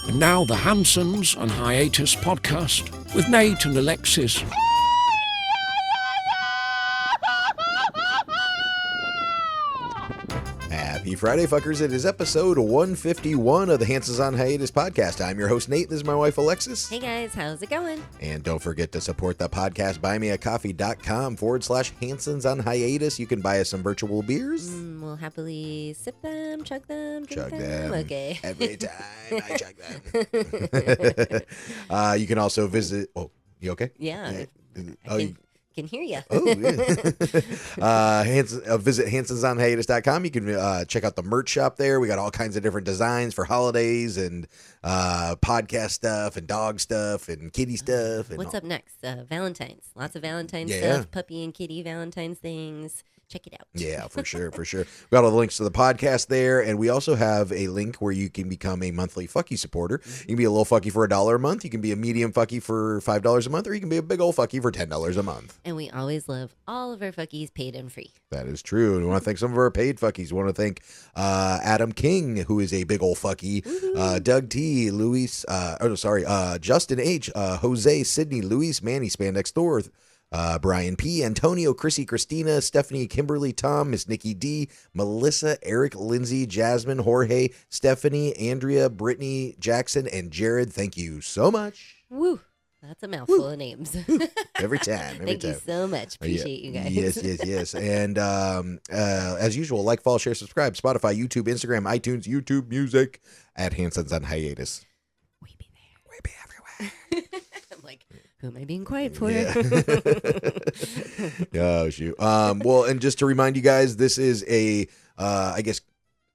And now the Hansons and Hiatus podcast with Nate and Alexis. Happy Friday, fuckers. It is episode 151 of the Hansons on Hiatus podcast. I'm your host, Nate. This is my wife, Alexis. Hey, guys. How's it going? And don't forget to support the podcast. buymeacoffee.com/Hansons on Hiatus. You can buy us some virtual beers. We'll happily sip them, chug them, drink Chug them. Okay. Every time I chug them. You can also visit... Oh, you okay? Yeah. Oh, Can hear you. Oh, yeah. Visit hansonsonhiatus.com. You can check out the merch shop there. We got all kinds of different designs for holidays and podcast stuff and dog stuff and kitty stuff. And What's up next? Valentine's. Lots of Valentine's Yeah. stuff. Puppy and kitty Valentine's things. Check it out. Yeah, for sure, for sure. We got all the links to the podcast there, and we also have a link where you can become a monthly fucky supporter. You can be a little fucky for $1 a month. You can be a medium fucky for $5 a month, or you can be a big old fucky for $10 a month. And we always love all of our fuckies paid and free. That is true. And we want to thank some of our paid fuckies. We want to thank Adam King, who is a big old fucky, Doug T, Luis, Justin H, Jose, Sydney, Luis, Manny, Spandex Thor, Brian P, Antonio, Chrissy, Christina, Stephanie, Kimberly, Tom, Miss Nikki D, Melissa, Eric, Lindsay, Jasmine, Jorge, Stephanie, Andrea, Brittany, Jackson, and Jared. Thank you so much. Woo. That's a mouthful of names. Every time. Thank you so much. Appreciate you guys. Yes. And as usual, like, follow, share, subscribe. Spotify, YouTube, Instagram, iTunes, YouTube Music at Hansons on Hiatus. We be there. We be everywhere. I'm like, who am I being quiet for? Yeah. Oh, shoot. Well, and just to remind you guys, this is I guess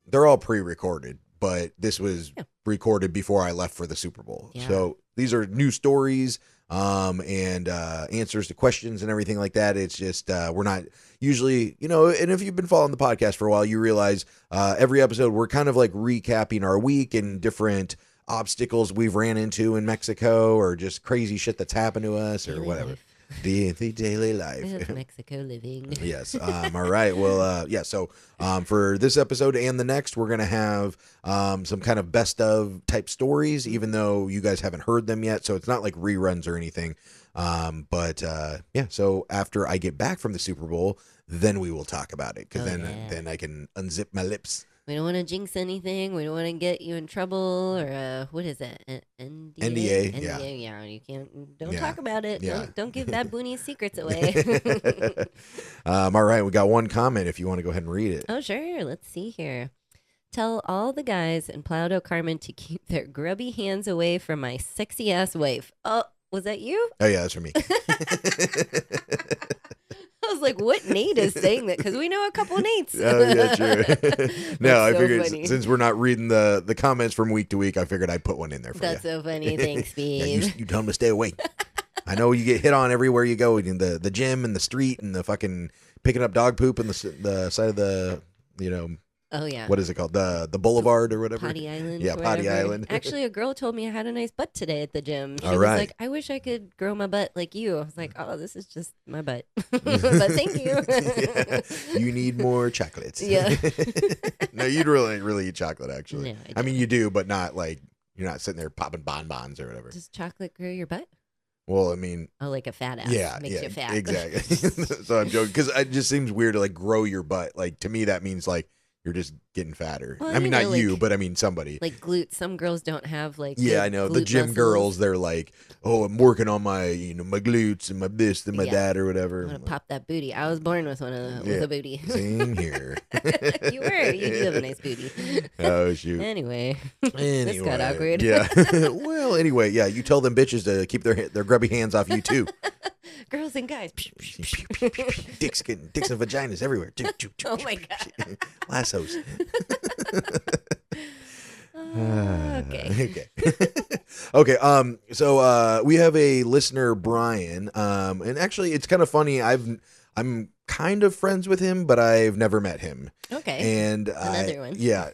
they're all pre-recorded, but this was recorded before I left for the Super Bowl. Yeah. So these are new stories and answers to questions and everything like that. It's just we're not usually, and if you've been following the podcast for a while, you realize every episode we're kind of like recapping our week and different obstacles we've ran into in Mexico or just crazy shit that's happened to us or Daily whatever. life. The daily life. It is Mexico living. Yes. All right. Well, So for this episode and the next, we're going to have some kind of best of type stories, even though you guys haven't heard them yet. So it's not like reruns or anything. So after I get back from the Super Bowl, then we will talk about it because then I can unzip my lips. We don't want to jinx anything. We don't want to get you in trouble or what is it? NDA? NDA, yeah. Yeah, you can't. Don't talk about it. Yeah. Don't give Bad Booney's secrets away. All right, we got one comment if you want to go ahead and read it. Oh, sure. Let's see here. Tell all the guys in Plowdo Carmen to keep their grubby hands away from my sexy ass wife. Oh, was that you? Oh yeah, that's for me. I was like, what Nate is saying that? Because we know a couple Nates. Oh, yeah, true. No, I so figured funny. since we're not reading the comments from week to week, I figured I'd put one in there for That's you. so funny. Thanks, Yeah, Steve. you tell them to stay away. I know you get hit on everywhere you go, in the gym and the street and the fucking picking up dog poop on the side of the, Oh, yeah. what is it called? The boulevard or whatever? Potty Island. Yeah, or Potty whatever. Island. Actually, a girl told me I had a nice butt today at the gym. She All was right. like, I wish I could grow my butt like you. I was like, oh, this is just my butt. But thank you. Yeah. You need more chocolates. Yeah. No, you'd really eat chocolate, actually. No, I mean, you do, but not like, you're not sitting there popping bonbons or whatever. Does chocolate grow your butt? Well, I mean, Oh, like a fat ass. yeah, Makes you fat. exactly. So I'm joking because it just seems weird to like grow your butt. Like to me, that means like you're just getting fatter. Well, I mean, not like, you, but I mean somebody. Like glutes. Some girls don't have like. Yeah, good I know. The glute gym muscles. girls, they're like, oh, I'm working on my, my glutes and my this and my Yeah. that or I whatever. want to pop that booty. I was born with with a booty. Same here. You were. You do have a nice booty. Oh, shoot. Anyway. Anyway, This got awkward. Yeah. Well, anyway, yeah. You tell them bitches to keep their grubby hands off you too. Girls and guys. Dicks and vaginas everywhere. Oh my God. Lassos. Okay. Okay. So we have a listener, Brian. And actually, it's kind of funny. I'm kind of friends with him, but I've never met him. Okay. And Another one. Yeah.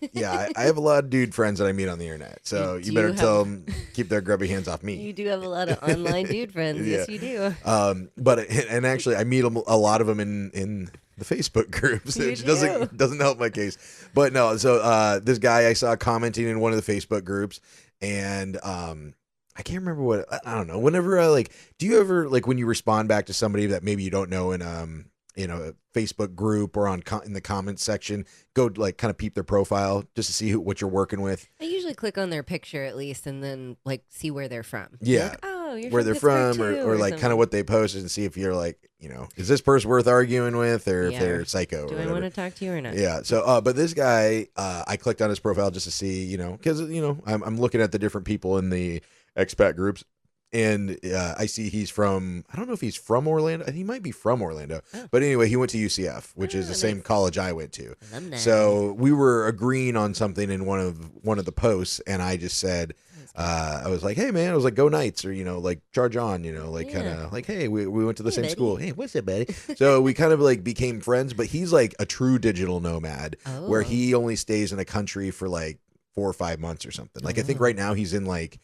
I have a lot of dude friends that I meet on the internet. So you better tell them keep their grubby hands off me. You do have a lot of online dude friends. Yeah. Yes, you do. But actually, I meet a lot of them in the Facebook groups, You which do. doesn't help my case. But no, so this guy I saw commenting in one of the Facebook groups, and I can't remember what, I don't know. Whenever I like, do you ever like when you respond back to somebody that maybe you don't know in a Facebook group or in the comments section, go like kind of peep their profile just to see what you're working with. I usually click on their picture at least, and then like see where they're from. Yeah. Like, oh, you're where from they're Pittsburgh from, too, or like kind something. of what they posted, and see if you're like, is this person worth arguing with, or if Yeah. they're psycho. Do or I whatever. want to talk to you or not? Yeah. So, but this guy, I clicked on his profile just to see, because I'm looking at the different people in the expat groups, and I see he's from. I don't know if he's from Orlando. He might be from Orlando, but anyway, he went to UCF, which is the same nice. college I went to. Alumni. So we were agreeing on something in one of the posts, and I just said. I was like, hey man, I was like, go Knights, or like charge on, like kind of like, hey, we went to the same buddy. school. Hey, what's up, buddy? So we kind of like became friends, but he's like a true digital nomad where he only stays in a country for like 4 or 5 months or something. Like I think right now he's in like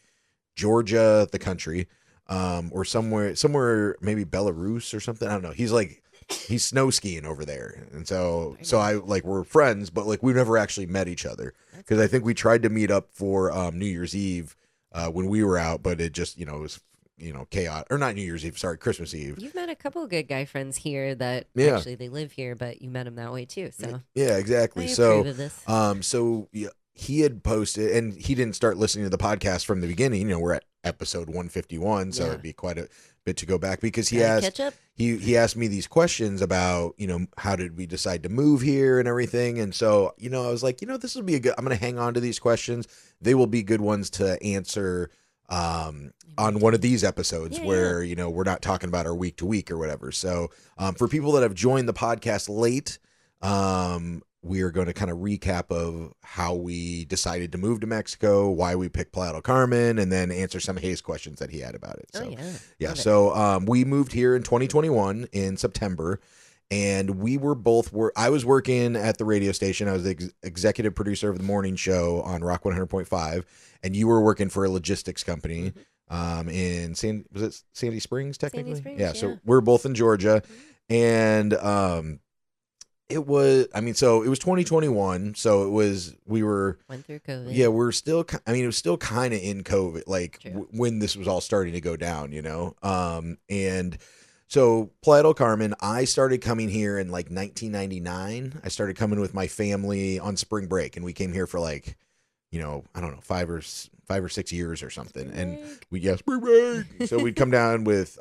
Georgia, the country, or somewhere maybe Belarus or something. I don't know. He's snow skiing over there, and so I like we're friends, but like we've never actually met each other because I think we tried to meet up for New Year's Eve when we were out, but it just it was chaos, or not New Year's Eve, sorry, Christmas Eve. You've met a couple of good guy friends here that Yeah. actually they live here, but you met them that way too. So Yeah, exactly. I So approve of this. so yeah, he had posted, and he didn't start listening to the podcast from the beginning. We're at episode 151, so Yeah. it'd be quite a bit to go back because he Gotta asked catch up. he asked me these questions about how did we decide to move here and everything, and so I was like, this will be a good, I'm going to hang on to these questions. They will be good ones to answer on one of these episodes where we're not talking about our week to week or whatever. So for people that have joined the podcast late, we are going to kind of recap of how we decided to move to Mexico, why we picked Playa del Carmen, and then answer some of Hayes' questions that he had about it. So, yeah. So we moved here in 2021 in September, and I was working at the radio station. I was the executive producer of the morning show on Rock 100.5, and you were working for a logistics company in Sandy Springs, technically? Sandy Springs, yeah. So we're both in Georgia, and it was 2021, so we were Went through COVID. yeah, we're still, it was still kind of in COVID, like when this was all starting to go down, and so Playa del Carmen, I started coming here in like 1999. I started coming with my family on spring break, and we came here for like, I don't know, 5 or 6 years or something. And spring break. So we'd come down with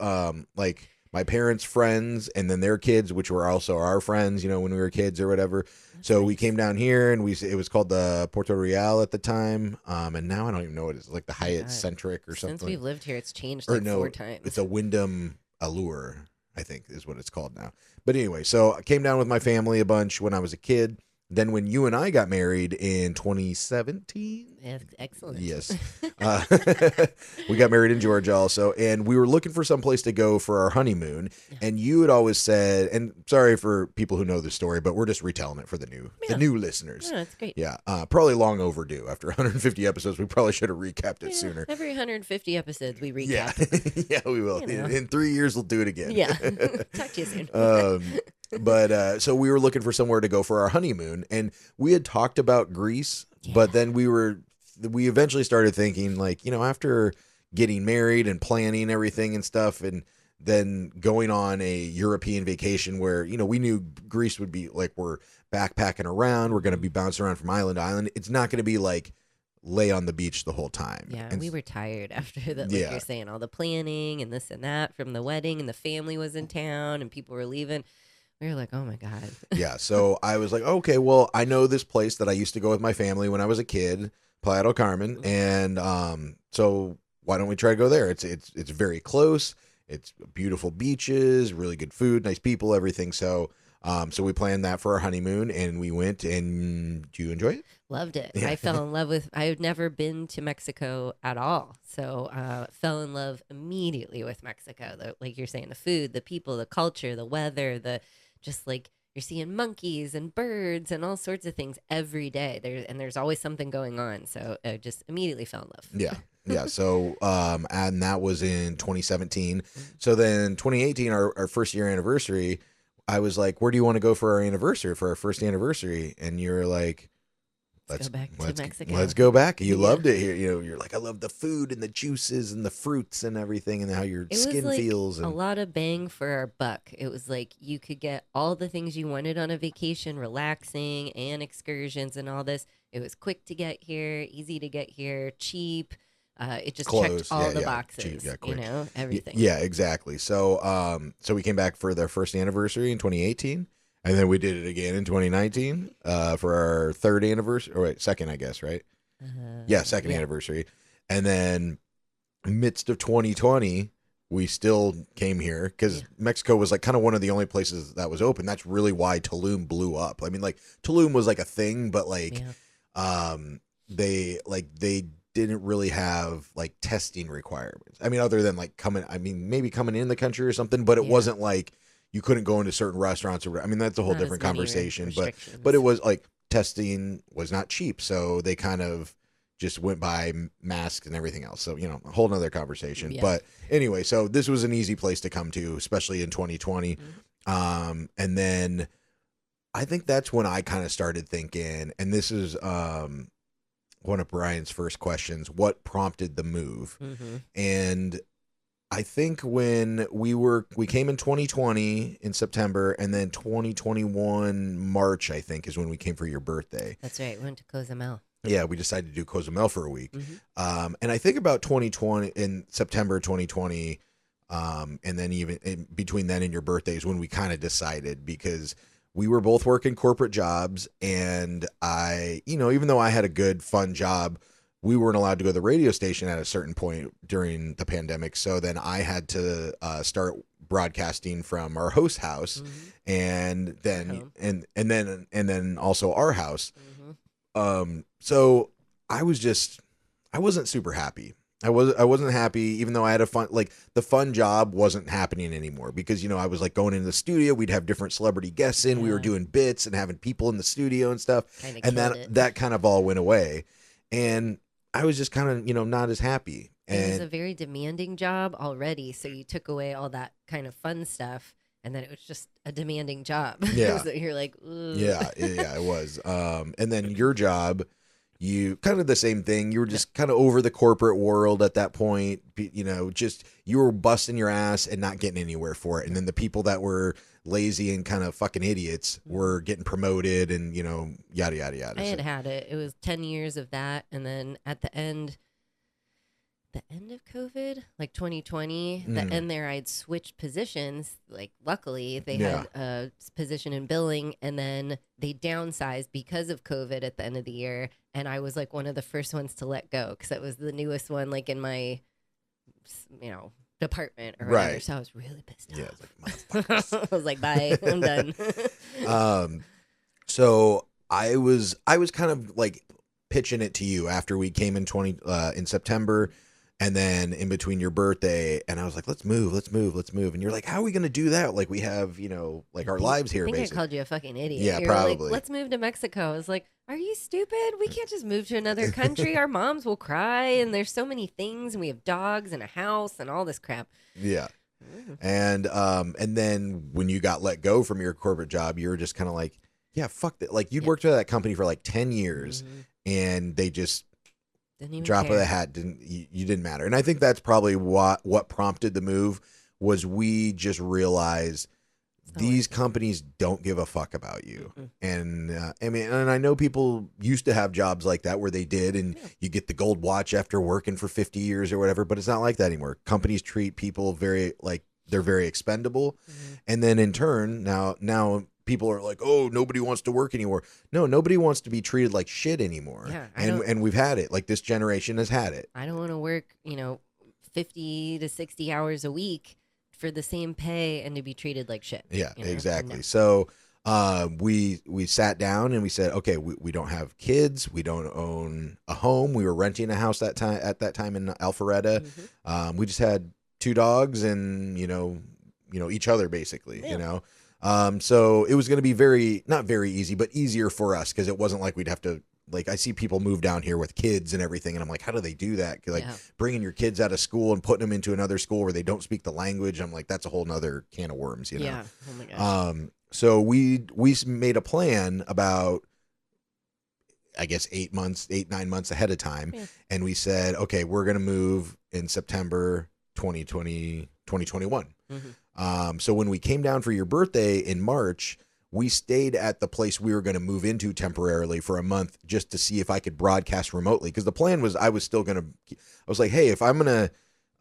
like my parents' friends and then their kids, which were also our friends, when we were kids or whatever. So we came down here, and it was called the Puerto Real at the time. And now I don't even know what it is, like the Hyatt Centric or something. Since we've lived here, it's changed like 4 times. It's a Wyndham Allure, I think is what it's called now. But anyway, so I came down with my family a bunch when I was a kid. Then when you and I got married in 2017. Yeah, excellent. Yes. We got married in Georgia also, and we were looking for some place to go for our honeymoon. And you had always said, and sorry for people who know the story, but we're just retelling it for the new listeners. No, that's great. Yeah, probably long overdue. After 150 episodes, we probably should have recapped it sooner. Every 150 episodes, we recap. Yeah, we will. In 3 years, we'll do it again. Yeah. Talk to you soon. But so we were looking for somewhere to go for our honeymoon, and we had talked about Greece, but then we eventually started thinking, like, after getting married and planning everything and stuff, and then going on a European vacation where, we knew Greece would be like, we're backpacking around, we're going to be bouncing around from island to island. It's not going to be like lay on the beach the whole time. Yeah, and we were tired after that. Like you're saying, all the planning and this and that from the wedding, and the family was in town and people were leaving. We were like, oh my God. Yeah. So I was like, okay, well, I know this place that I used to go with my family when I was a kid, Playa del Carmen. And so why don't we try to go there? It's very close. It's beautiful beaches, really good food, nice people, everything. So we planned that for our honeymoon, and we went. And do you enjoy it? Loved it. Yeah. I fell in love with, I had never been to Mexico at all. So fell in love immediately with Mexico. Like you're saying, the food, the people, the culture, the weather, just like you're seeing monkeys and birds and all sorts of things every day. There's always something going on. So I just immediately fell in love. Yeah. Yeah. So, and that was in 2017. So then 2018, our first year anniversary, I was like, where do you want to go for our anniversary, for our first anniversary? And you're like, Let's go back to Mexico. Let's go back. You Yeah. loved it here. You know, you're like, I love the food and the juices and the fruits and everything and how your It skin was like feels. a And lot of bang for our buck. It was like you could get all the things you wanted on a vacation, relaxing and excursions and all this. It was quick to get here, easy to get here, cheap. It just Close. checked all Yeah, the yeah. boxes, Cheap, yeah, you quick. know, everything. Yeah, exactly. So, so we came back for their first anniversary in 2018, and then we did it again in 2019 for our third anniversary. Or wait, second, I guess, right? Yeah, second anniversary. And then midst of 2020, we still came here because Mexico was like kind of one of the only places that was open. That's really why Tulum blew up. I mean, like Tulum was like a thing, but like, they didn't really have like testing requirements. I mean, other than like maybe coming in the country or something, but it wasn't like you couldn't go into certain restaurants or, I mean, that's a whole Not different as many conversation, but restrictions. it was like testing was not cheap. So they kind of just went by masks and everything else. So, you know, a whole nother conversation, but anyway, so this was an easy place to come to, especially in 2020. And then I think that's when I kind of started thinking, and this is, one of Brian's first questions, what prompted the move? And I think when we came in 2020 in September, and then 2021 March, I think, is when we came for your birthday. That's right. We went to Cozumel. Yeah, we decided to do Cozumel for a week. And I think about 2020, in September 2020, and then even between then and your birthday is when we kind of decided, because we were both working corporate jobs, and I, you know, even though I had a good, fun job, we weren't allowed to go to the radio station at a certain point during the pandemic. So then I had to start broadcasting from our host house, and then and then also our house. So I wasn't super happy. I wasn't happy, even though I had the fun job wasn't happening anymore, because, you know, I was like going into the studio, we'd have different celebrity guests in, we were doing bits and having people in the studio and stuff. And that kind of all went away. And I was just kind of, you know, not as happy. And it was a very demanding job already. So you took away all that kind of fun stuff, and then it was just a demanding job. Yeah. So you're like, ooh. Yeah, it was. And then your job, you kind of the same thing. You were just kind of over the corporate world at that point. You know, just you were busting your ass and not getting anywhere for it. And then the people that were lazy and kind of fucking idiots were getting promoted, and, you know, yada, yada, yada. I had it. It was 10 years of that. And then at the end of COVID, like 2020, the end there, I'd switched positions. Like, luckily, they had a position in billing, and then they downsized because of COVID at the end of the year. And I was like one of the first ones to let go, because that was the newest one, like in my, you know, department or whatever. Right. So I was really pissed off. Yeah, it's like, motherfuckers. I was like, bye, I'm done. So I was kind of like pitching it to you after we came in September, and then in between your birthday, and I was like, let's move. And you're like, how are we going to do that? Like, we have, you know, like our lives here, I think basically. I called you a fucking idiot. Yeah, you were probably. like, let's move to Mexico. I was like, are you stupid? We can't just move to another country. Our moms will cry, and there's so many things, and we have dogs and a house and all this crap. Yeah. And then when you got let go from your corporate job, you were just kind of like, yeah, fuck that. Like, you'd worked for that company for like 10 years, and they just Didn't even drop care. of the hat, you didn't matter. And I think that's probably what prompted the move, was we just realized these companies don't give a fuck about you. And I mean, and I know people used to have jobs like that where they did, and you get the gold watch after working for 50 years or whatever, but it's not like that anymore. Companies treat people very, like, they're very expendable. And then in turn, now people are like, oh, nobody wants to work anymore. No, nobody wants to be treated like shit anymore. Yeah, and we've had it. Like, this generation has had it. I don't want to work, 50 to 60 hours a week for the same pay and to be treated like shit. Yeah, exactly. No. So we sat down and we said, okay, we don't have kids. We don't own a home. We were renting a house at that time in Alpharetta. We just had 2 dogs and, each other, basically, so it was going to be not very easy, but easier for us, because it wasn't like we'd have to, like, I see people move down here with kids and everything, and I'm like, how do they do that? 'Cause, like, bringing your kids out of school and putting them into another school where they don't speak the language, I'm like, that's a whole nother can of worms, Yeah. Oh my gosh. So we made a plan about I guess 9 months ahead of time. Yeah. And we said, okay, we're going to move in September 2021. So when we came down for your birthday in March, we stayed at the place we were going to move into temporarily for a month just to see if I could broadcast remotely. Because the plan was I was like, hey, if I'm going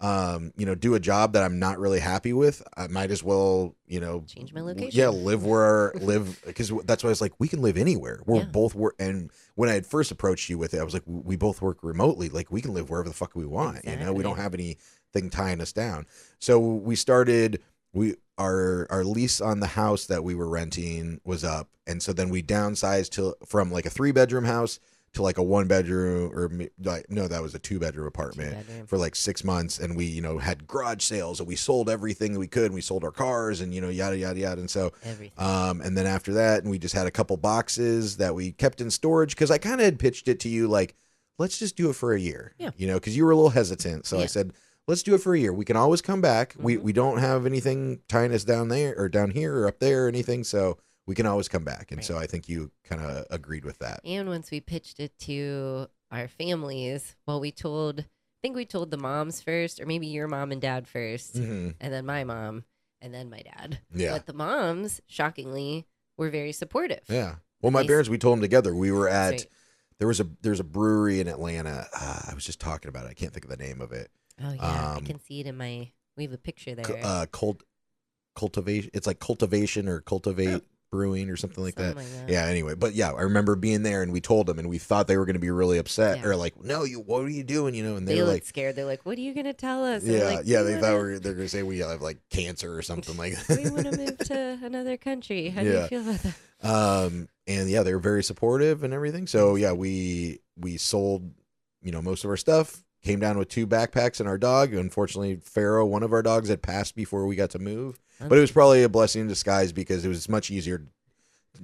to, do a job that I'm not really happy with, I might as well, change my location. Yeah, because that's why I was like, we can live anywhere. And when I had first approached you with it, I was like, we both work remotely. Like, we can live wherever the fuck we want. Exactly. We don't have anything tying us down. So we started. Our lease on the house that we were renting was up, and so then we downsized from like a 3-bedroom house to like a 1-bedroom, that was a 2-bedroom apartment for like 6 months. And we, had garage sales, and we sold everything we could. And we sold our cars and, yada, yada, yada. And so, and then after that, and we just had a couple boxes that we kept in storage. Cause I kind of had pitched it to you, like, let's just do it for a year, cause you were a little hesitant. So I said, let's do it for a year. We can always come back. We don't have anything tying us down there or down here or up there or anything. So we can always come back. And so I think you kind of agreed with that. And once we pitched it to our families, I think we told the moms first, or maybe your mom and dad first, and then my mom, and then my dad. Yeah. But the moms, shockingly, were very supportive. Yeah. Well, my parents, we told them together. We were at, there's a brewery in Atlanta. I was just talking about it. I can't think of the name of it. Oh, yeah. I can see it we have a picture there. Cultivation. It's like cultivation or cultivate brewing or something like that. Yeah, anyway. But yeah, I remember being there, and we told them, and we thought they were going to be really upset or like, no, what are you doing? And they were like scared. They're like, what are you going to tell us? Yeah, like, they thought they're going to say we have like cancer or something like that. We want to move to another country. How do you feel about that? And yeah, they were very supportive and everything. So yeah, we sold, most of our stuff. Came down with 2 backpacks and our dog. Unfortunately, Pharaoh, one of our dogs, had passed before we got to move. But it was probably a blessing in disguise because it was much easier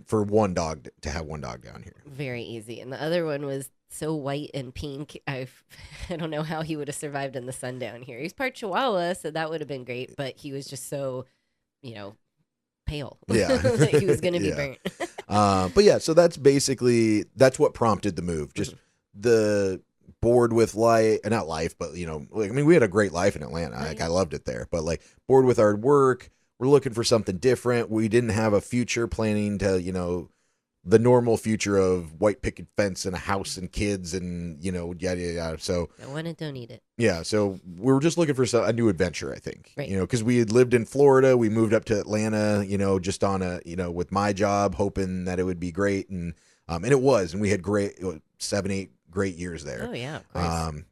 for one dog to have one dog down here. Very easy. And the other one was so white and pink. I don't know how he would have survived in the sun down here. He's part Chihuahua, so that would have been great. But he was just so, pale. Yeah. He was going to be burnt. But yeah, so that's what prompted the move. Just the bored with life, not life, but we had a great life in Atlanta. Like, I loved it there, but like bored with our work. We're looking for something different. We didn't have a future planning to, the normal future of white picket fence and a house and kids and, yada, yada, yada. So don't want it, don't need it. Yeah. So we were just looking for a new adventure, I think, right. Cause we had lived in Florida. We moved up to Atlanta, just on with my job, hoping that it would be great. And it was, and we had 7-8 great years there. Oh yeah.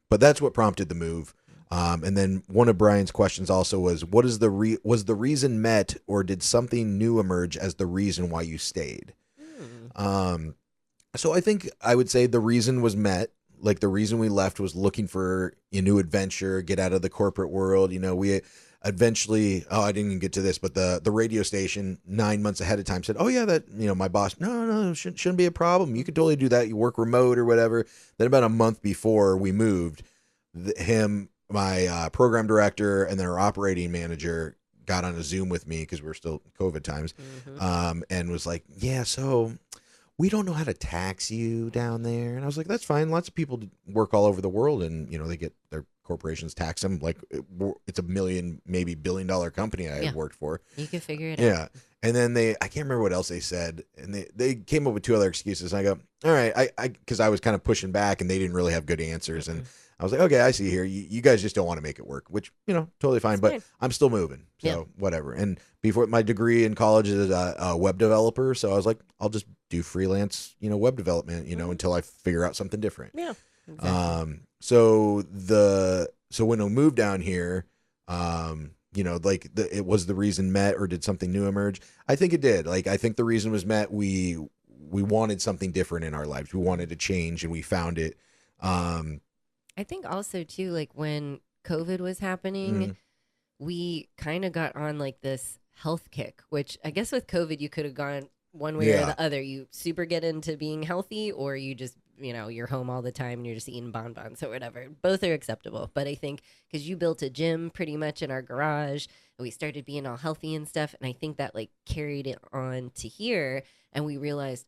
But that's what prompted the move. And then one of Brian's questions also was, was the reason met, or did something new emerge as the reason why you stayed? So I think I would say the reason was met. Like, the reason we left was looking for a new adventure, get out of the corporate world. We eventually, I didn't even get to this, but the radio station 9 months ahead of time said, oh yeah, that, my boss, no, shouldn't be a problem. You could totally do that. You work remote or whatever. Then about a month before we moved, my program director and then our operating manager got on a Zoom with me, because we're still COVID times, and was like, yeah, so we don't know how to tax you down there. And I was like, that's fine. Lots of people work all over the world, and they get their corporations tax them like it's $1 million, maybe $1 billion company I had worked for. You can figure it out. Yeah. And then I can't remember what else they said, and they came up with 2 other excuses. And I go, all right, because I was kind of pushing back, and they didn't really have good answers, and I was like, okay, I see here. You guys just don't want to make it work, which, totally fine. But I'm still moving. So whatever. And before, my degree in college is a web developer. So I was like, I'll just do freelance, web development, until I figure out something different. Yeah. Exactly. So when I moved down here, it was the reason met, or did something new emerge? I think it did. Like, I think the reason was met. We wanted something different in our lives. We wanted to change, and we found it. I think also too, like when COVID was happening, we kind of got on like this health kick, which I guess with COVID, you could have gone one way or the other. You super get into being healthy, or you just, you're home all the time and you're just eating bonbons or whatever. Both are acceptable. But I think because you built a gym pretty much in our garage, and we started being all healthy and stuff. And I think that like carried it on to here. And we realized,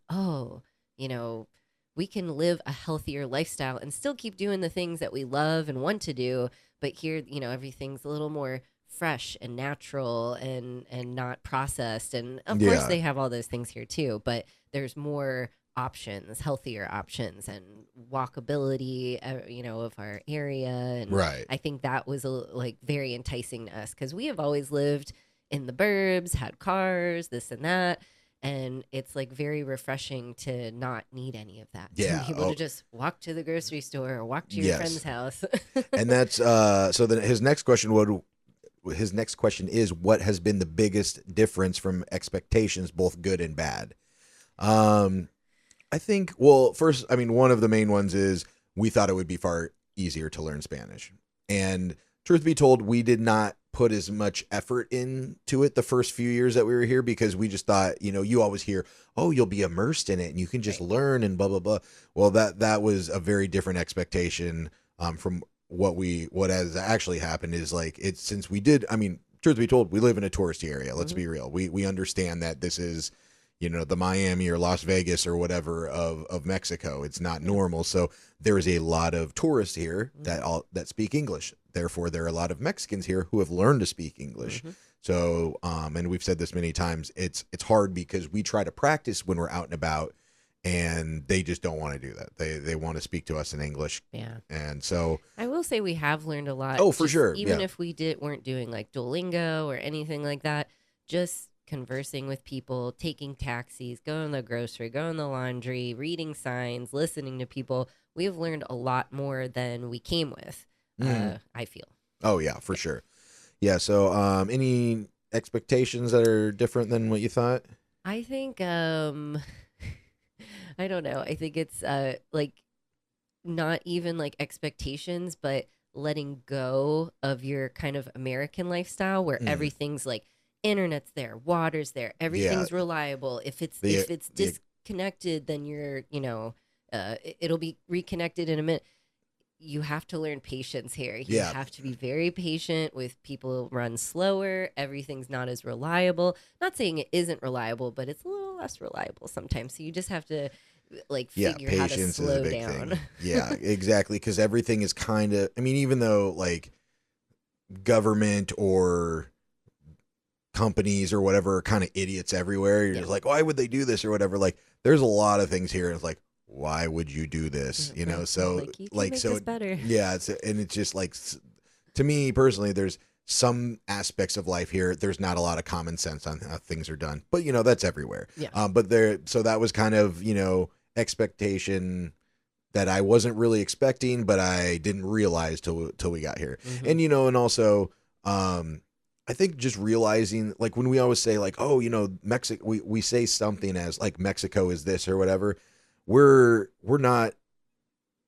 we can live a healthier lifestyle and still keep doing the things that we love and want to do. But here, everything's a little more fresh and natural and not processed. And of course, they have all those things here too. But there's more options, healthier options, and walkability, of our area. And Right. I think that was very enticing to us because we have always lived in the burbs, had cars, this and that. And it's very refreshing to not need any of that. Yeah. To be able to just walk to the grocery store or walk to your friend's house. And that's so then his next question is, what has been the biggest difference from expectations, both good and bad? I think, well, first, one of the main ones is we thought it would be far easier to learn Spanish. And truth be told, we did not put as much effort into it the first few years that we were here because we just thought, you always hear, oh, you'll be immersed in it and you can just learn and blah, blah, blah. Well, that was a very different expectation from what has actually happened is since we did, truth be told, we live in a touristy area. Let's be real. We understand that this is, the Miami or Las Vegas or whatever of Mexico. It's not normal. So there is a lot of tourists here that speak English. Therefore, there are a lot of Mexicans here who have learned to speak English. So, and we've said this many times, it's hard because we try to practice when we're out and about and they just don't want to do that. They want to speak to us in English. Yeah. And so I will say we have learned a lot. Oh, for sure. Even if we weren't doing Duolingo or anything like that, just conversing with people, taking taxis, going to the grocery, going to the laundry, reading signs, listening to people. We have learned a lot more than we came with, I feel. Oh, yeah, for sure. Yeah, so any expectations that are different than what you thought? I think, I don't know. I think it's not even expectations, but letting go of your kind of American lifestyle where everything's internet's there, water's there, everything's reliable. If it's disconnected, then you're, it'll be reconnected in a minute. You have to learn patience here. You have to be very patient with people who run slower. Everything's not as reliable. Not saying it isn't reliable, but it's a little less reliable sometimes. So you just have to figure how to slow down. Yeah, exactly. Because everything is kind of, even though government or companies or whatever are kind of idiots everywhere. You're just why would they do this or whatever? There's a lot of things here. And it's why would you do this? So you can make this better. Yeah. And it's just to me personally, there's some aspects of life here. There's not a lot of common sense on how things are done, but that's everywhere. Yeah. So that was kind of, expectation that I wasn't really expecting, but I didn't realize till we got here. And, and also, I think just realizing, when we always say, Mexico, we say something as Mexico is this or whatever. We're not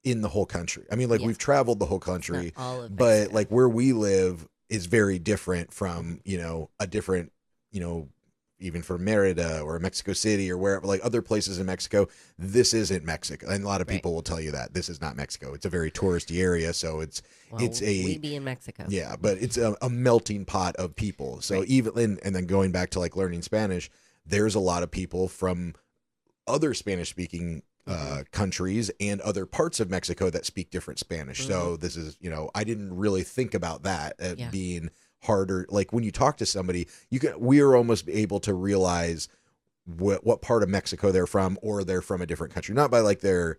in the whole country. We've traveled the whole country, but where we live is very different from, a different, even from Merida or Mexico City or wherever, other places in Mexico. This isn't Mexico. And a lot of people will tell you that this is not Mexico. It's a very touristy area. So we be in Mexico. Yeah, but it's a melting pot of people. So even, and then going back to learning Spanish, there's a lot of people from other Spanish speaking countries and other parts of Mexico that speak different Spanish. So this is, I didn't really think about that being harder. When you talk to somebody, we are almost able to realize what part of Mexico they're from, or they're from a different country, not by their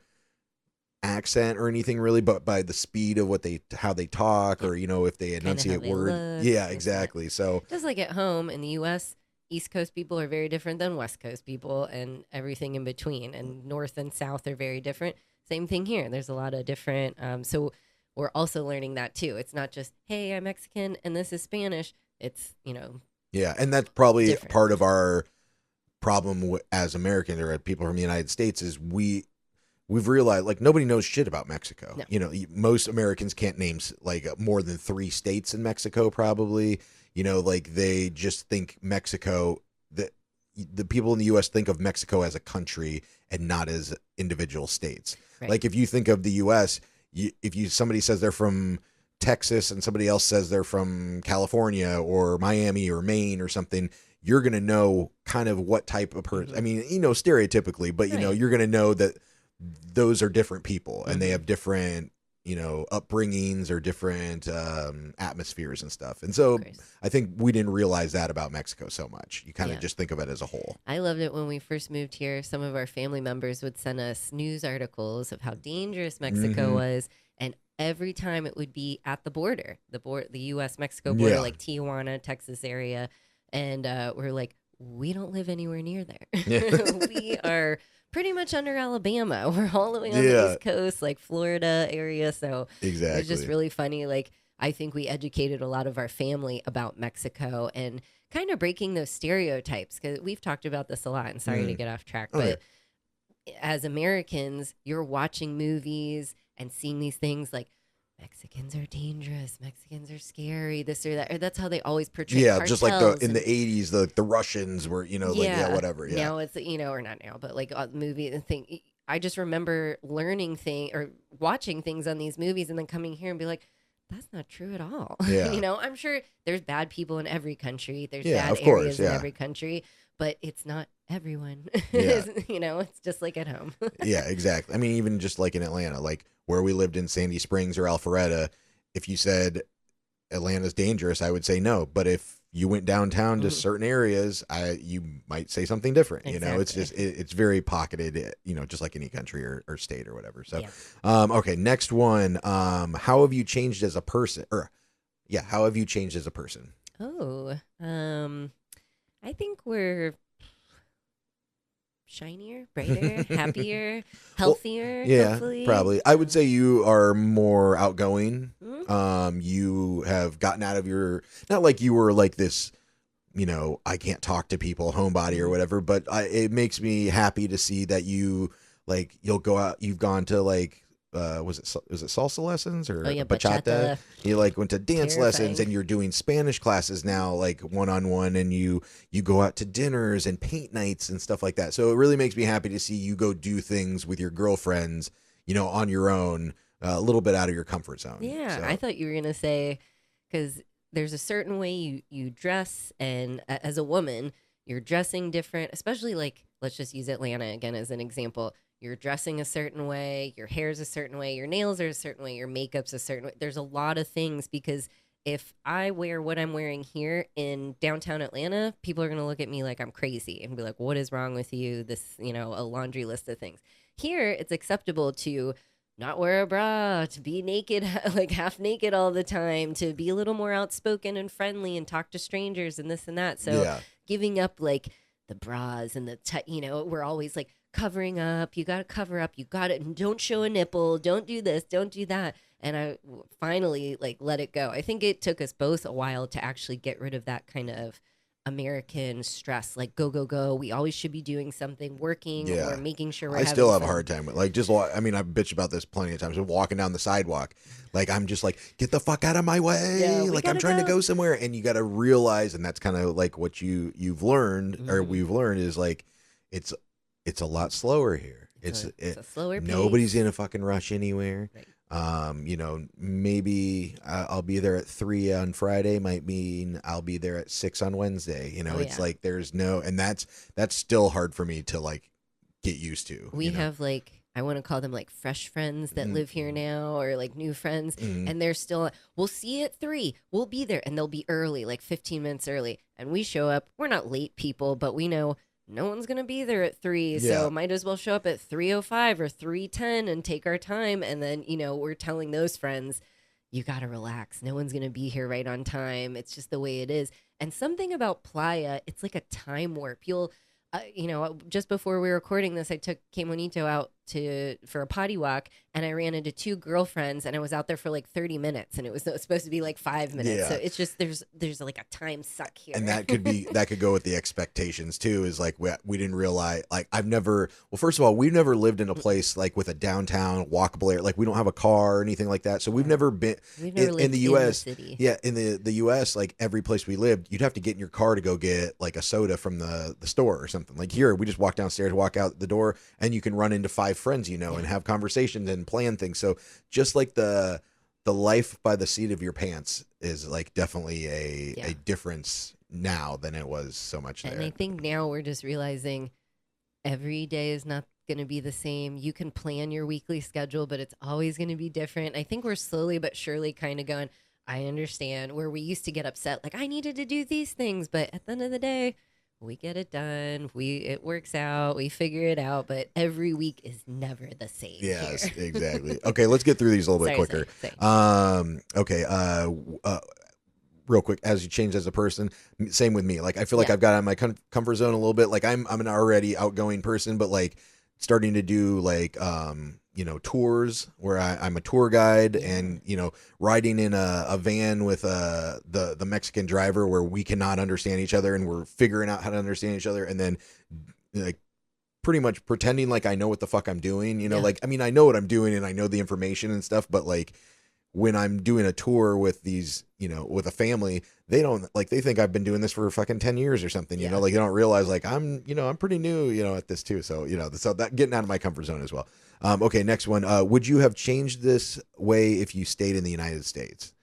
accent or anything really, but by the speed of how they talk, or if they enunciate words. Yeah, exactly. So just at home in the U.S., East Coast people are very different than West Coast people, and everything in between, and North and South are very different. Same thing here. There's a lot of different. So we're also learning that too. It's not just, hey, I'm Mexican and this is Spanish. It's, Yeah, and that's probably different. Part of our problem as Americans or as people from the United States is we've realized nobody knows shit about Mexico. No. Most Americans can't name more than 3 states in Mexico probably. They just think Mexico, that the people in the U.S. think of Mexico as a country and not as individual states. Right. If you think of the U.S., somebody says they're from Texas and somebody else says they're from California or Miami or Maine or something, you're going to know kind of what type of person. Stereotypically, but you're going to know that those are different people and they have different, upbringings or different atmospheres and stuff. And so I think we didn't realize that about Mexico so much. You kind of just think of it as a whole. I loved it when we first moved here. Some of our family members would send us news articles of how dangerous Mexico was. And every time it would be at the border, the U.S.-Mexico border, like Tijuana, Texas area. And we're like, we don't live anywhere near there. We are pretty much under Alabama. We're all the way on the East Coast, like Florida area. So it's just really funny. Like, I think we educated a lot of our family about Mexico and kind of breaking those stereotypes, because we've talked about this a lot, and sorry to get off track, but as Americans, you're watching movies and seeing these things like Mexicans are dangerous, Mexicans are scary, this or that. Or that's how they always portray cartels. Just like in the 80s, the Russians were, whatever. Yeah. Now it's, or not now, but like a movie and thing. I just remember learning things or watching things on these movies and then coming here and be like, that's not true at all. Yeah. I'm sure there's bad people in every country. There's bad areas in every country, but it's not everyone. It's just like at home. Yeah, exactly. I mean, even just like in Atlanta, like where we lived in Sandy Springs or Alpharetta, if you said Atlanta's dangerous, I would say no. But if you went downtown to certain areas, you might say something different. Exactly. It's just it's very pocketed. Just like any country or state or whatever. So, okay, next one. How have you changed as a person? How have you changed as a person? Oh, I think we're shinier, brighter, happier, healthier. Hopefully. Probably. I would say you are more outgoing. You have gotten out of your, not like you were like this, I can't talk to people, homebody or whatever, but it makes me happy to see that you'll go out, you've gone to like, was it salsa lessons or bachata? You like went to dance lessons and you're doing Spanish classes now, like one-on-one, and you go out to dinners and paint nights and stuff like that. So it really makes me happy to see you go do things with your girlfriends, on your own, a little bit out of your comfort zone. Yeah. So. I thought you were going to say, because there's a certain way you dress, and as a woman, you're dressing different, especially like, let's just use Atlanta again as an example. You're dressing a certain way, your hair's a certain way, your nails are a certain way, your makeup's a certain way. There's a lot of things, because if I wear what I'm wearing here in downtown Atlanta, people are going to look at me like I'm crazy and be like, what is wrong with you? This, a laundry list of things. Here, it's acceptable to not wear a bra, to be naked, like half naked all the time, to be a little more outspoken and friendly and talk to strangers and this and that. So giving up like the bras and we're always like, covering up, you got to cover up, you got it, don't show a nipple, don't do this, don't do that. And I finally like let it go. I think it took us both a while to actually get rid of that kind of American stress, like go, go, go. We always should be doing something, working or making sure we're I still have a hard time with like, I've bitched about this plenty of times. We're walking down the sidewalk. Like, I'm just like, get the fuck out of my way. Like, I'm trying to go somewhere. And you got to realize, and that's kind of like what you've learned or we've learned is like, it's a lot slower here. It's a slower pace. Nobody's in a fucking rush anywhere. Right. Maybe I'll be there at 3 on Friday might mean I'll be there at 6 on Wednesday. It's like there's no, and that's still hard for me to like get used to. We have like, I want to call them like fresh friends that live here now, or like new friends. And they're still, we'll see you at 3. We'll be there. And they'll be early, like 15 minutes early. And we show up. We're not late people, but we know no one's going to be there at 3, so might as well show up at 3:05 or 3:10 and take our time. And then, we're telling those friends, you got to relax. No one's going to be here right on time. It's just the way it is. And something about Playa, it's like a time warp. You'll, just before we were recording this, I took Monito out for a potty walk, and I ran into 2 girlfriends, and I was out there for like 30 minutes, and it was supposed to be like 5 minutes. Yeah. So it's just there's like a time suck here. And that could go with the expectations too. Is like we didn't realize, like first of all, we've never lived in a place like with a downtown walkable area. Like we don't have a car or anything like that. So we've never been in the U.S. In the U.S., like every place we lived, you'd have to get in your car to go get like a soda from the store or something. Like here, we just walk downstairs, walk out the door, and you can run into 5 friends, and have conversations and plan things. So just like the life by the seat of your pants is like definitely a difference now than it was so much there. And I think now we're just realizing every day is not going to be the same. You can plan your weekly schedule, but it's always going to be different. I think we're slowly but surely kind of going, I understand, where we used to get upset, like I needed to do these things, but at the end of the day, we get it done. It works out. We figure it out, but every week is never the same. Yes, here. exactly. Okay, let's get through these a little bit quicker. Okay. Real quick, as you change as a person, same with me. Like I feel like I've got out of my comfort zone a little bit. Like I'm an already outgoing person, but like starting to do like tours where I'm a tour guide, and riding in a van with the Mexican driver where we cannot understand each other, and we're figuring out how to understand each other, and then like pretty much pretending like I know what the fuck I'm doing. Like I mean I know what I'm doing and I know the information and stuff, but like when I'm doing a tour with these, with a family, they don't like, they think I've been doing this for fucking 10 years or something, like they don't realize like I'm pretty new, at this too. So, so that getting out of my comfort zone as well. Okay. Next one. Would you have changed this way if you stayed in the United States?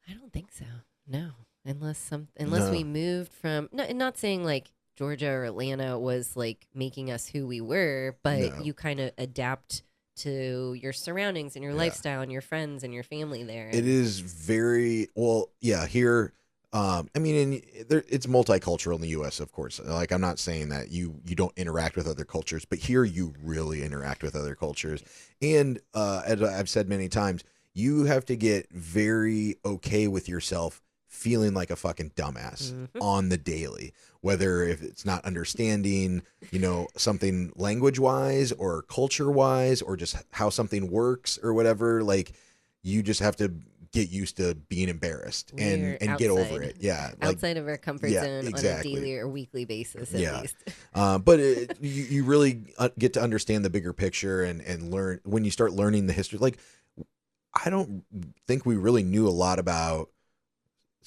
I don't think so. No, unless No. we moved from, no, not saying like Georgia or Atlanta was like making us who we were, but you kind of adapt to your surroundings and your lifestyle and your friends and your family there. It is very well, yeah. Here, I mean, it's multicultural in the U.S., of course. Like, I'm not saying that you don't interact with other cultures, but here you really interact with other cultures. And as I've said many times, you have to get very okay with yourself feeling like a fucking dumbass on the daily, whether if it's not understanding, something language wise or culture wise, or just how something works or whatever. Like you just have to get used to being embarrassed and get over it. Yeah. Outside of our comfort zone exactly. on a daily or weekly basis, at least. But you really get to understand the bigger picture and learn when you start learning the history. Like, I don't think we really knew a lot about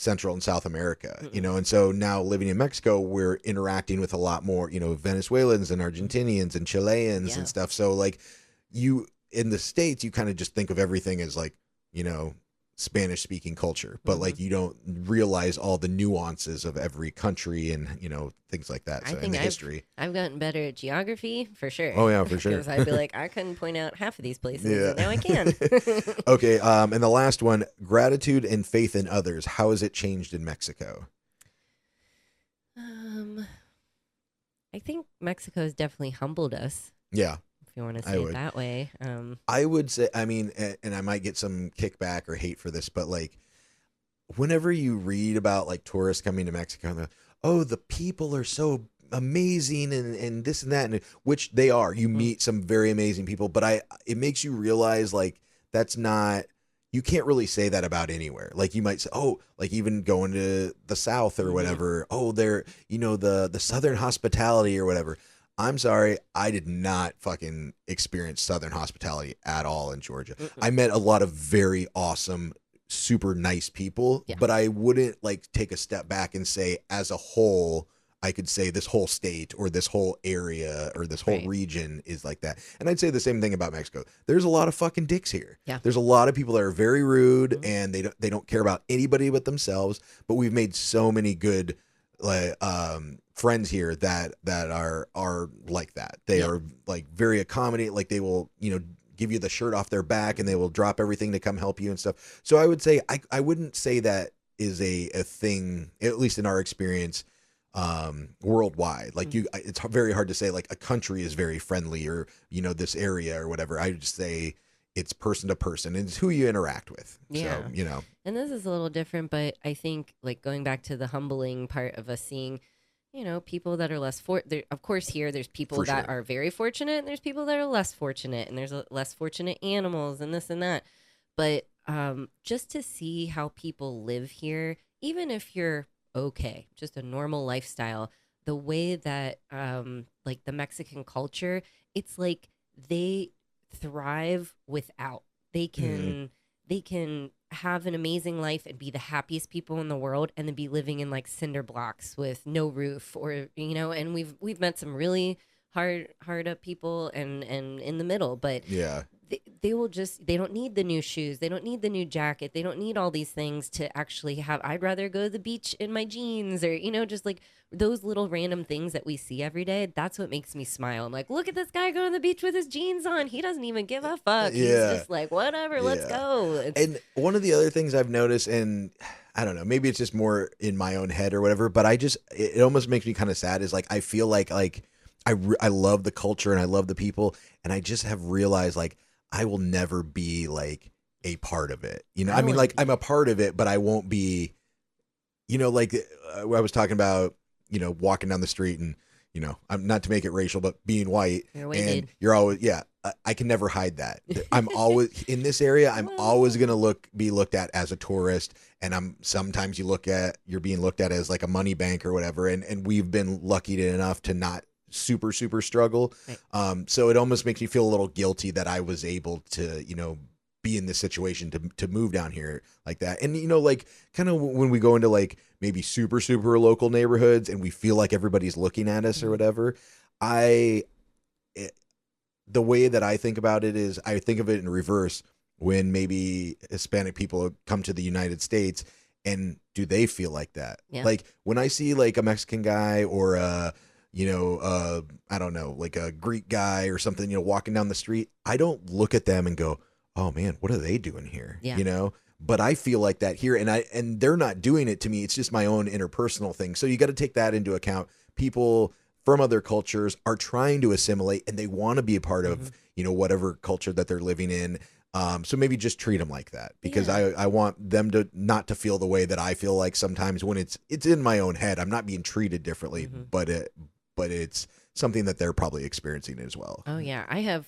Central and South America, and so now living in Mexico, we're interacting with a lot more, Venezuelans and Argentinians and Chileans and stuff. So like you in the States, you kind of just think of everything as like, Spanish speaking culture, but like you don't realize all the nuances of every country and, things like that. So in the history, I've gotten better at geography for sure. Oh yeah, for sure. Because I'd be like, I couldn't point out half of these places, and now I can. Okay. And the last one, gratitude and faith in others. How has it changed in Mexico? I think Mexico has definitely humbled us. Yeah. You want to say it that way. I would say, I mean, and I might get some kickback or hate for this, but like whenever you read about like tourists coming to Mexico, the people are so amazing and this and that, and which they are. You meet some very amazing people, but it makes you realize like that's not, you can't really say that about anywhere. Like you might say, like even going to the South or whatever, they're, the Southern hospitality or whatever. I'm sorry, I did not fucking experience Southern hospitality at all in Georgia. I met a lot of very awesome, super nice people, but I wouldn't like take a step back and say as a whole, I could say this whole state or this whole area or this whole region is like that. And I'd say the same thing about Mexico. There's a lot of fucking dicks here. Yeah. There's a lot of people that are very rude and they don't care about anybody but themselves, but we've made so many good friends here that are like that. They are like very accommodating. Like they will, give you the shirt off their back and they will drop everything to come help you and stuff. So I would say, I wouldn't say that is a thing, at least in our experience, worldwide. Like it's very hard to say like a country is very friendly or, this area or whatever. I would just say it's person to person and it's who you interact with. Yeah. So, And this is a little different, but I think like going back to the humbling part of us seeing, people that are less of course here there's people that are very fortunate and there's people that are less fortunate and there's less fortunate animals and this and that. But just to see how people live here, even if you're okay, just a normal lifestyle, the way that like the Mexican culture, it's like they thrive without. They can have an amazing life and be the happiest people in the world and then be living in like cinder blocks with no roof or and we've met some really hard up people and in the middle, but they don't need the new shoes. They don't need the new jacket. They don't need all these things to actually have, I'd rather go to the beach in my jeans or, just like those little random things that we see every day. That's what makes me smile. I'm like, look at this guy going to the beach with his jeans on. He doesn't even give a fuck. He's just like, whatever, let's go. And one of the other things I've noticed, and I don't know, maybe it's just more in my own head or whatever, but it almost makes me kind of sad is like, I feel like I love the culture and I love the people. And I just have realized like, I will never be like a part of it. I mean, like I'm a part of it, but I won't be, like I was talking about, walking down the street and, I'm not to make it racial, but being white and you're always, I can never hide that. I'm always in this area. I'm always going to be looked at as a tourist. And sometimes you're being looked at as like a money bank or whatever. And we've been lucky enough to not super, super struggle. Right. So it almost makes me feel a little guilty that I was able to, be in this situation to move down here like that. And, like kind of when we go into like maybe super, super local neighborhoods and we feel like everybody's looking at us or whatever, the way that I think about it is I think of it in reverse when maybe Hispanic people come to the United States and do they feel like that? Yeah. Like when I see like a Mexican guy or I don't know, like a Greek guy or something, walking down the street, I don't look at them and go, oh man, what are they doing here? Yeah. But I feel like that here and they're not doing it to me. It's just my own interpersonal thing. So you got to take that into account. People from other cultures are trying to assimilate and they want to be a part of, whatever culture that they're living in. So maybe just treat them like that because I want them to not to feel the way that I feel like sometimes when it's in my own head. I'm not being treated differently, but it's something that they're probably experiencing as well. Oh yeah. I have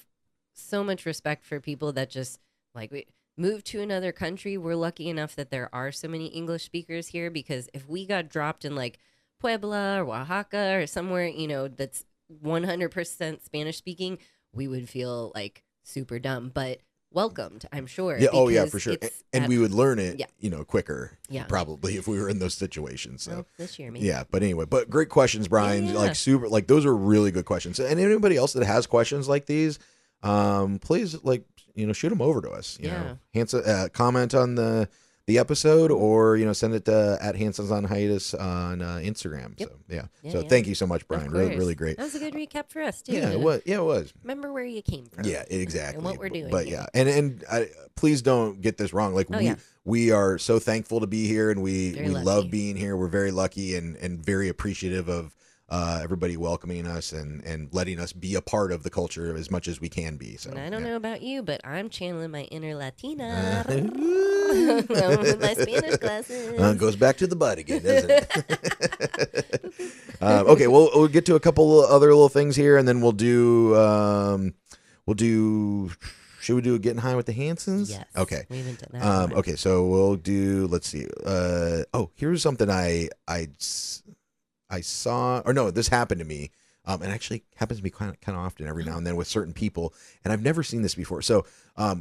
so much respect for people that just like we move to another country. We're lucky enough that there are so many English speakers here because if we got dropped in like Puebla or Oaxaca or somewhere, that's 100% Spanish speaking, we would feel like super dumb, but welcomed, I'm sure. Yeah. Oh yeah, for sure. And we would learn it, quicker. Yeah. Probably if we were in those situations. So this year, maybe. Yeah. But anyway, great questions, Brian. Yeah. Like super, like those are really good questions. And anybody else that has questions like these, please shoot them over to us. Comment on the episode or send it to at Hansons on Hiatus on Instagram. Yep. So thank you so much, Brian. Really, really great. That was a good recap for us too. Yeah, it was. Remember where you came from. Yeah, exactly. And what we're doing. But yeah, and please don't get this wrong. Like we are so thankful to be here, and we love being here. We're very lucky and very appreciative of everybody welcoming us and letting us be a part of the culture as much as we can be. So and I don't know about you, but I'm channeling my inner Latina with my Spanish classes. Goes back to the butt again, doesn't it? Okay, we'll get to a couple other little things here, and then we'll do. Should we do Getting High with the Hansons? Yes. Okay. We haven't done that. Okay, so we'll do. Let's see. Here's something I saw, or no, this happened to me, and actually happens to me kind of often every now and then with certain people, and I've never seen this before. So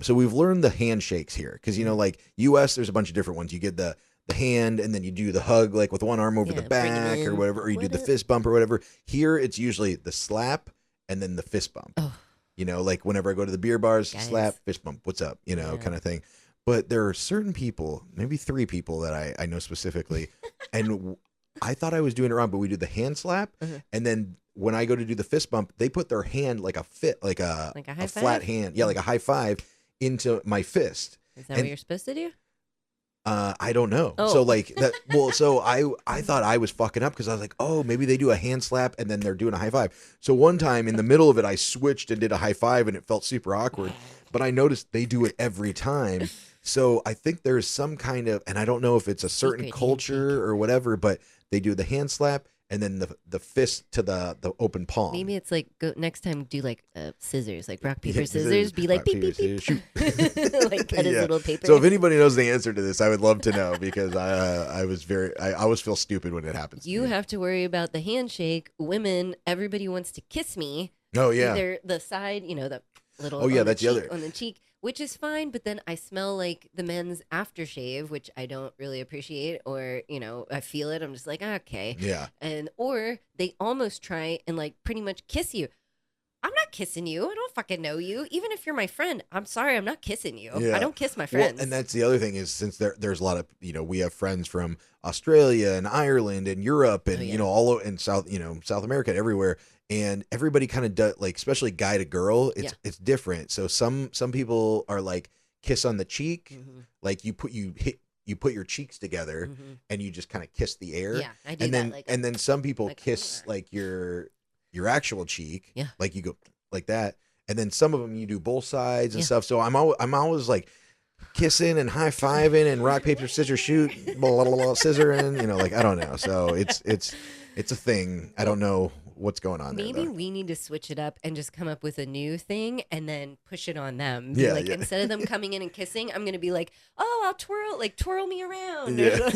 we've learned the handshakes here because like U.S. there's a bunch of different ones. You get the hand, and then you do the hug like with one arm over the back or whatever, or you do the fist bump or whatever. Here it's usually the slap and then the fist bump. Oh. Like whenever I go to the beer bars, slap, fist bump, what's up, kind of thing. But there are certain people, maybe 3 people that I know specifically, and I thought I was doing it wrong, but we do the hand slap, and then when I go to do the fist bump, they put their hand like a flat hand, like a high five into my fist. Is that what you're supposed to do? I don't know. Oh. So like that. Well, so I thought I was fucking up because I was like, oh, maybe they do a hand slap and then they're doing a high five. So one time in the middle of it, I switched and did a high five, and it felt super awkward. But I noticed they do it every time. So I think there's some kind of, and I don't know if it's a certain culture or whatever, but they do the hand slap and then the fist to the open palm. Maybe it's like next time do like scissors, like rock paper scissors. Be like beep beep beep, shoot. Like cut his little paper. So if anybody knows the answer to this, I would love to know because I always feel stupid when it happens. You have to worry about the handshake. Women, everybody wants to kiss me. Oh yeah, either the side, the little. Oh yeah, that's the other on the cheek. Which is fine, but then I smell like the men's aftershave, which I don't really appreciate, or, I feel it. I'm just like, okay. Yeah. Or they almost try and like pretty much kiss you. I'm not kissing you. I don't fucking know you. Even if you're my friend, I'm sorry, I'm not kissing you. Yeah. I don't kiss my Well, friends. and that's the other thing is since there's a lot of, we have friends from Australia and Ireland and Europe and, all over in South America, everywhere. And everybody kind of does, like, especially guy to girl, it's different. So some people are like kiss on the cheek, like you put your cheeks together and you just kind of kiss the air. Yeah, I do and that. then Like, and then some people kiss like your actual cheek. Yeah. Like you go like that. And then some of them you do both sides and stuff. So I'm always like kissing and high fiving and rock paper scissors shoot, blah, blah, blah, scissoring. Like I don't know. So it's a thing. I don't know what's going on there. Maybe we need to switch it up and just come up with a new thing and then push it on them. Yeah, Like yeah. instead of them coming in and kissing, I'm gonna be like, "Oh, I'll twirl me around." Yeah.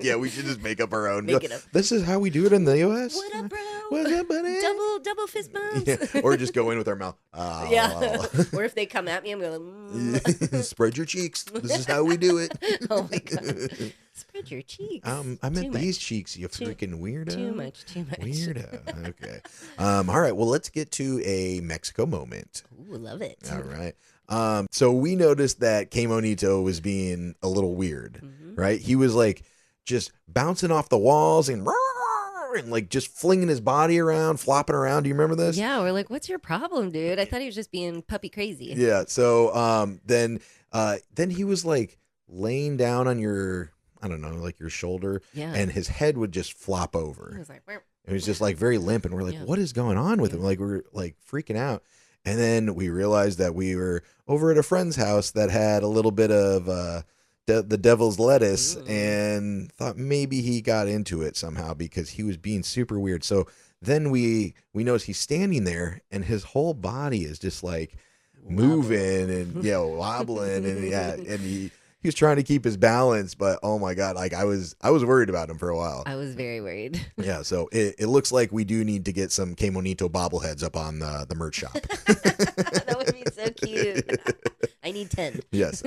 Yeah, we should just make up our own. Make it up. This is how we do it in the U.S. What up, bro? What's up, buddy? Double fist bumps. Yeah. Or just go in with our mouth. Yeah. Or if they come at me, I'm going. Spread your cheeks. This is how we do it. Oh my god. Spread your cheeks. I meant these cheeks, you freaking weirdo. Too much. Weirdo. Okay. All right. Well, let's get to a Mexico moment. Ooh, love it. All right. So we noticed that K Monito was being a little weird, right? He was like just bouncing off the walls and like just flinging his body around, flopping around. Do you remember this? Yeah, we're like, what's your problem, dude? I thought he was just being puppy crazy. Yeah. So then he was like laying down on your, I don't know, like your shoulder, and his head would just flop over. He was like, "Meow." It was just like very limp, and we're like, what is going on with him? Like we were like freaking out. And then we realized that we were over at a friend's house that had a little bit of the devil's lettuce, and thought maybe he got into it somehow because he was being super weird. So then we noticed he's standing there, and his whole body is just like moving and wobbling, and and he was trying to keep his balance, but oh my god, like I was worried about him for a while. I was very worried. Yeah, so it looks like we do need to get some K Monito bobbleheads up on the merch shop. That would be so cute. I need 10. Yes.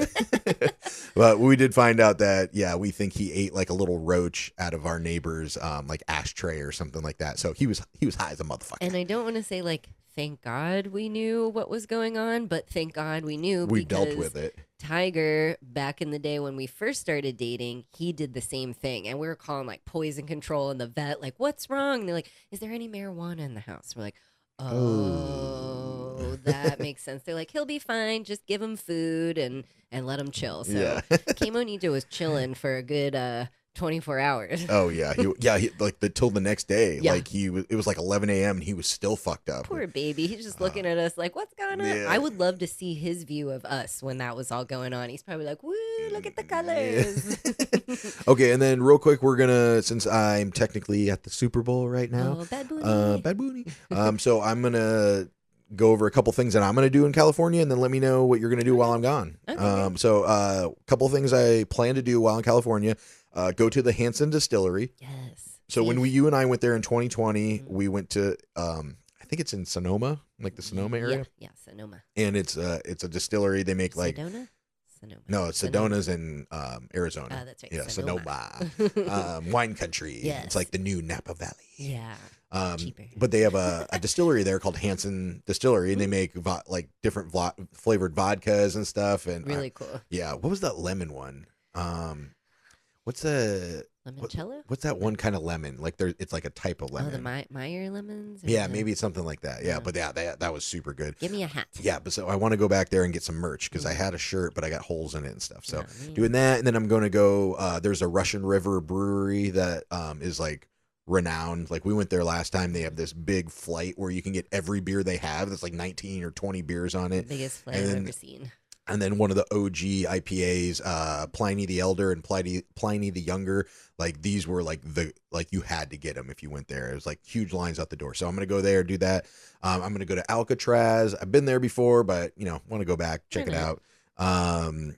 But we did find out that, we think he ate like a little roach out of our neighbor's like ashtray or something like that. So he was high as a motherfucker. And I don't want to say like, thank God we knew what was going on, but thank God we knew. We because dealt with it. Tiger, back in the day when we first started dating, he did the same thing. And we were calling like poison control and the vet, like, what's wrong? And they're like, is there any marijuana in the house? We're like, oh, that makes sense. They're like, he'll be fine. Just give him food and let him chill. So K Monito was chilling for a good 24 hours. Oh yeah, he like till the next day. Yeah. Like it was like 11 a.m. and he was still fucked up. Poor baby. He's just looking at us like, what's going on? Yeah. I would love to see his view of us when that was all going on. He's probably like, woo, look at the colors. Okay, and then real quick, we're gonna, since I'm technically at the Super Bowl right now, Oh, bad booty. bad booty. So I'm gonna go over a couple things that I'm gonna do in California, and then let me know what you're gonna do while I'm gone. Okay. So a couple things I plan to do while in California. Go to the Hanson distillery. Yes. So when you and I went there in 2020, we went to I think it's in Sonoma, like the Sonoma area. Yeah, Sonoma. And it's a distillery. They make like Sedona? Sonoma. no, it's Sedona's in Arizona. That's right. Yeah, Sonoma. Sonoma. Wine country. Yes. It's like the new Napa Valley. Yeah. Cheaper. But they have a distillery there called Hanson Distillery, and they make like different flavored vodkas and stuff. And Really cool. yeah, what was that lemon one? What's the Limoncello? what's that one kind of lemon? Like it's like a type of lemon. Oh, the Meyer lemons? Or Yeah, the- maybe it's something like that. Yeah, but that was super good. Give me a hat. Yeah, but so I want to go back there and get some merch because I had a shirt, but I got holes in it and stuff. So Oh, man. doing that, and then I'm going to go. There's a Russian River brewery that is like renowned. Like we went there last time. They have this big flight where you can get every beer they have. There's like 19 or 20 beers on it. Biggest flight And I've then- ever seen. And then one of the OG IPAs, Pliny the Elder and Pliny the Younger, like these were like you had to get them if you went there. It was like huge lines out the door. So I'm gonna go there, do that. I'm gonna go to Alcatraz. I've been there before, but want to go back, check it out. I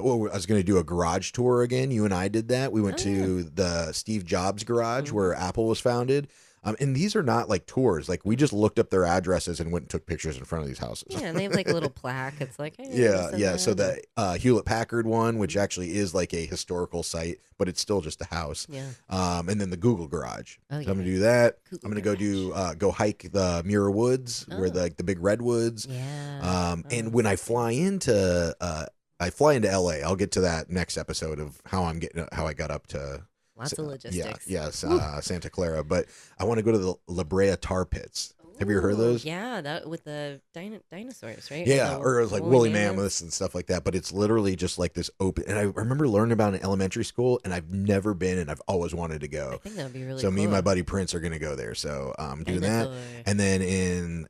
was gonna do a garage tour again. You and I did that. We went to the Steve Jobs garage where Apple was founded. And these are not like tours. Like we just looked up their addresses and went and took pictures in front of these houses. Yeah, and they have like a little plaque. It's like, hey, yeah. So the Hewlett Packard one, which actually is like a historical site, but it's still just a house. Yeah. And then the Google Garage. Oh, So yeah. I'm gonna do that. Google I'm gonna go hike the Muir Woods, where the big redwoods. Yeah. And when I fly into LA, I'll get to that next episode of how I got up to. Lots of logistics. Santa Clara. But I want to go to the La Brea tar pits. Have you ever heard of those? Yeah, that with the dinosaurs, right? Yeah, or it was like woolly mammoths. mammoths and stuff like that. But it's literally just like this open. And I remember learning about it in elementary school, and I've never been, and I've always wanted to go. I think that would be really So cool. me and my buddy Prince are going to go there. So I'm doing that. Dinosaur. And then in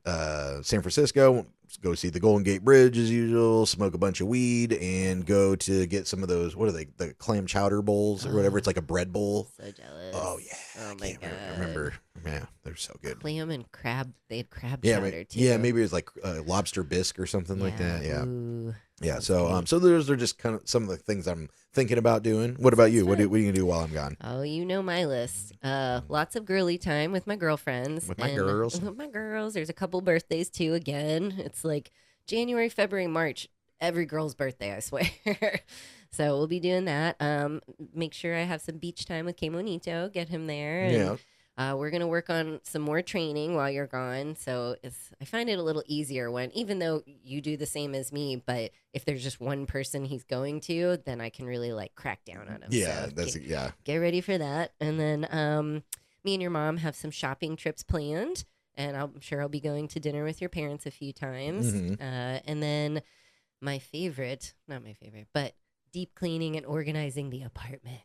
San Francisco, go see the Golden Gate Bridge as usual, smoke a bunch of weed, and go to get some of those, what are they, the clam chowder bowls or whatever. It's like a bread bowl. So jealous. Oh, yeah. Oh, my God. Remember. Yeah, they're so good. Clam and crab. They had crab Yeah, chowder, too. yeah, maybe it was like lobster bisque or something like that. Yeah. Ooh, Yeah, sounds so great. so those are just kind of some of the things I'm thinking about doing. What about you? What are you gonna do while I'm gone? Oh, you know my list. Lots of girly time with my girlfriends. With my and girls. With my girls. There's a couple birthdays too. Again, it's like January, February, March. Every girl's birthday, I swear. So we'll be doing that. Make sure I have some beach time with K Monito. Get him there. And, Yeah. we're gonna work on some more training while you're gone. So I find it a little easier even though you do the same as me, but if there's just one person he's going to, then I can really like crack down on him. Yeah, So get ready for that. And then me and your mom have some shopping trips planned, and I'm sure I'll be going to dinner with your parents a few times. Mhm. And then not my favorite, but deep cleaning and organizing the apartment.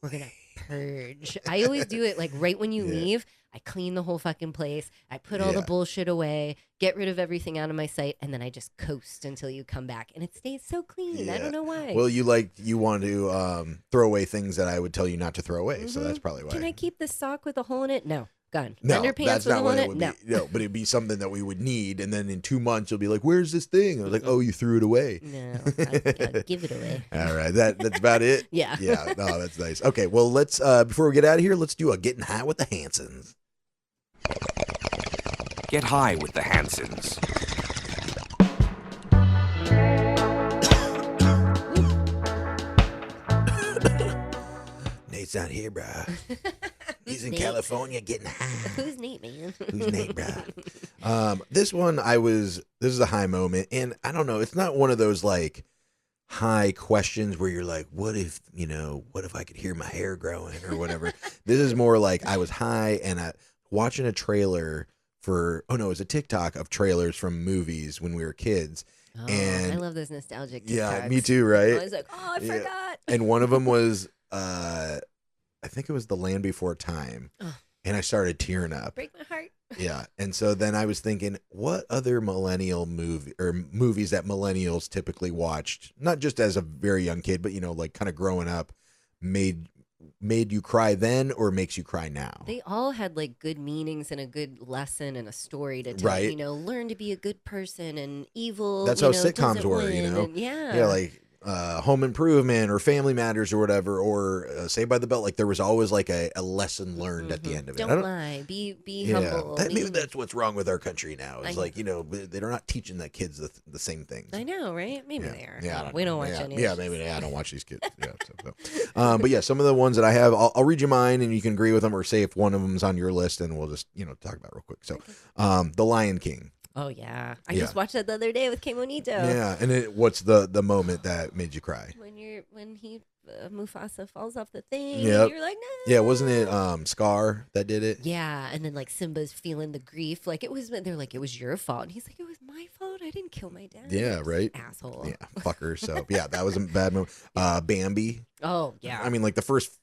We're gonna purge. I always do it like right when you leave. I clean the whole fucking place. I put all the bullshit away, get rid of everything out of my sight, and then I just coast until you come back, and it stays so clean. I don't know why. Well, you want to throw away things that I would tell you not to throw away, so that's probably why. Can I keep this sock with a hole in it? No. Gone. No, Underpants that's with a not hole what in it it? would No. be. No, but it'd be something that we would need, and then in 2 months you'll be like, "Where's this thing?" I was like, "Oh, you threw it away." No. I'll give it away. All right, that's about it. Yeah. Yeah. No, that's nice. Okay, well, let's before we get out of here, let's do a getting high with the Hansons. Get high with the Hansons. Nate's not here, bro. He's in Nate? California getting high. Who's Nate, man? Who's Nate, bro? This one, this is a high moment, and I don't know. It's not one of those like high questions where you're like, what if I could hear my hair growing or whatever. This is more like I was high and watching a trailer it's a TikTok of trailers from movies when we were kids. Oh, And I love those nostalgic TikToks. yeah, me too, right? I was like, I forgot. And one of them was, I think it was The Land Before Time. Oh. And I started tearing up. Break my heart. Yeah. And so then I was thinking, what other millennial movies that millennials typically watched, not just as a very young kid, but, like kind of growing up, made you cry then or makes you cry now? They all had like good meanings and a good lesson and a story to tell. Right. Learn to be a good person and evil. That's how sitcoms doesn't were, win, and Yeah, like Home Improvement or Family Matters or whatever, or Saved by the Bell. Like there was always like a lesson learned at the end of it. Don't lie. Be humble. Maybe that's what's wrong with our country now. It's like, they're not teaching the kids the same things. I know, right? Maybe they are. Yeah, we don't watch any. Yeah, maybe I don't watch these kids. Yeah, but yeah, some of the ones that I have, I'll read you mine, and you can agree with them or say if one of them's on your list, and we'll just talk about it real quick. So, The Lion King. Oh yeah, I just watched that the other day with K Monito. Yeah, and what's the moment that made you cry? When Mufasa falls off the thing. Yep. And you're like, no. Yeah, wasn't it Scar that did it? Yeah, and then like Simba's feeling the grief, like they're like it was your fault, and he's like it was my fault. I didn't kill my dad. Yeah, right. Asshole. Yeah, fucker. So yeah, that was a bad moment. Bambi. Oh yeah. I mean, like the first